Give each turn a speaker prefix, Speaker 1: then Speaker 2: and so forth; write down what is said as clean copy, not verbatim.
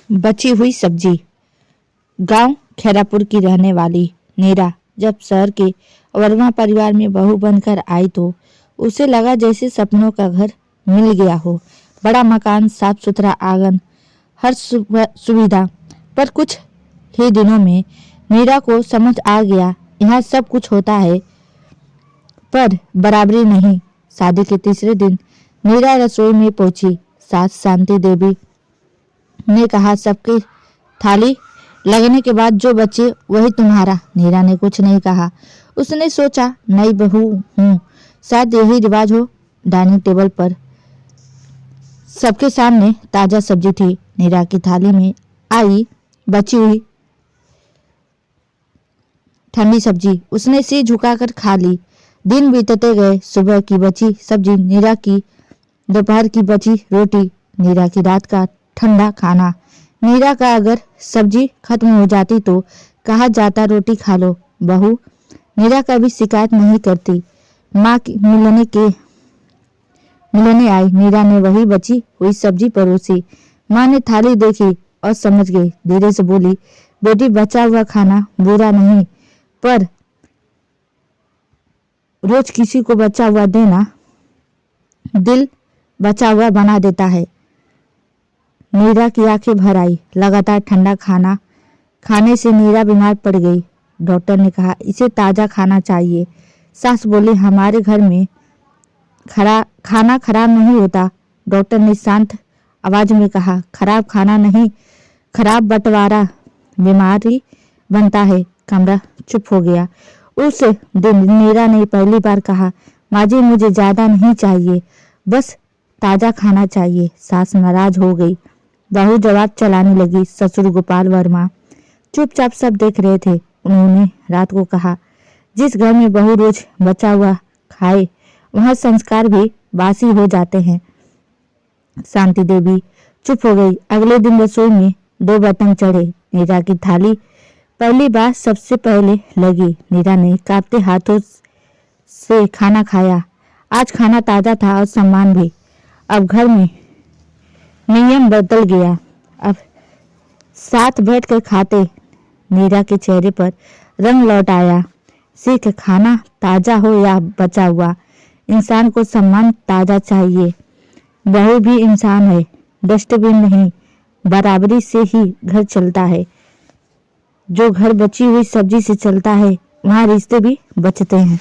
Speaker 1: बची हुई सब्जी। गांव खैरापुर की रहने वाली नीरा जब शहर के वर्मा परिवार में बहू बनकर आई तो उसे लगा जैसे सपनों का घर मिल गया हो। बड़ा मकान, साफ सुथरा आंगन, हर सुविधा। पर कुछ ही दिनों में नीरा को समझ आ गया, यहाँ सब कुछ होता है पर बराबरी नहीं। शादी के तीसरे दिन नीरा रसोई में पहुंची। सास शांति देवी ने कहा, सबकी थाली लगने के बाद जो बचे वही तुम्हारा। नीरा ने कुछ नहीं कहा। उसने सोचा, नई बहू हूँ, शायद यही रिवाज हो। डाइनिंग टेबल पर सबके सामने ताजा सब्जी थी। नीरा की थाली में आई बची हुई ठंडी सब्जी। उसने सिर झुकाकर खा ली। दिन बीतते गए। सुबह की बची सब्जी नीरा की, दोपहर की बची रोटी नीरा की, रात का ठंडा खाना नीरा का। अगर सब्जी खत्म हो जाती तो कहा जाता, रोटी खा लो। बहू नीरा कभी शिकायत नहीं करती। माँ की मिलने आई। नीरा ने वही बची हुई सब्जी परोसी। माँ ने थाली देखी और समझ गई। धीरे से बोली, बेटी, बचा हुआ खाना बुरा नहीं, पर रोज किसी को बचा हुआ देना दिल बचा हुआ बना देता है। नीरा की आंखें भर आई। लगातार ठंडा खाना खाने से नीरा बीमार पड़ गई। डॉक्टर ने कहा, इसे ताजा खाना चाहिए। सास बोली, हमारे घर में खाना खराब नहीं होता। डॉक्टर ने शांत आवाज में कहा, खराब खाना नहीं, खराब बंटवारा बीमारी बनता है। कमरा चुप हो गया। उस दिन नीरा ने पहली बार कहा, माँ जी, मुझे ज्यादा नहीं चाहिए, बस ताजा खाना चाहिए। सास नाराज हो गई। बहू जवाब चलाने लगी। ससुर गोपाल वर्मा चुपचाप सब देख रहे थे। उन्होंने रात को कहा, जिस घर में बहू रोज बचा हुआ खाए वहाँ संस्कार भी बासी हो जाते हैं। शांति देवी चुप हो गई। अगले दिन रसोई में 2 बर्तन चढ़े। नीरा की थाली पहली बार सबसे पहले लगी। नीरा ने कांपते हाथों से खाना खाया। आज खाना ताजा था और सम्मान भी। अब घर में नियम बदल गया। अब साथ बैठकर खाते। नीरा के चेहरे पर रंग लौट आया। सीख, खाना ताजा हो या बचा हुआ, इंसान को सम्मान ताजा चाहिए। बहू भी इंसान है, डस्टबिन नहीं। बराबरी से ही घर चलता है। जो घर बची हुई सब्जी से चलता है, वहाँ रिश्ते भी बचते हैं।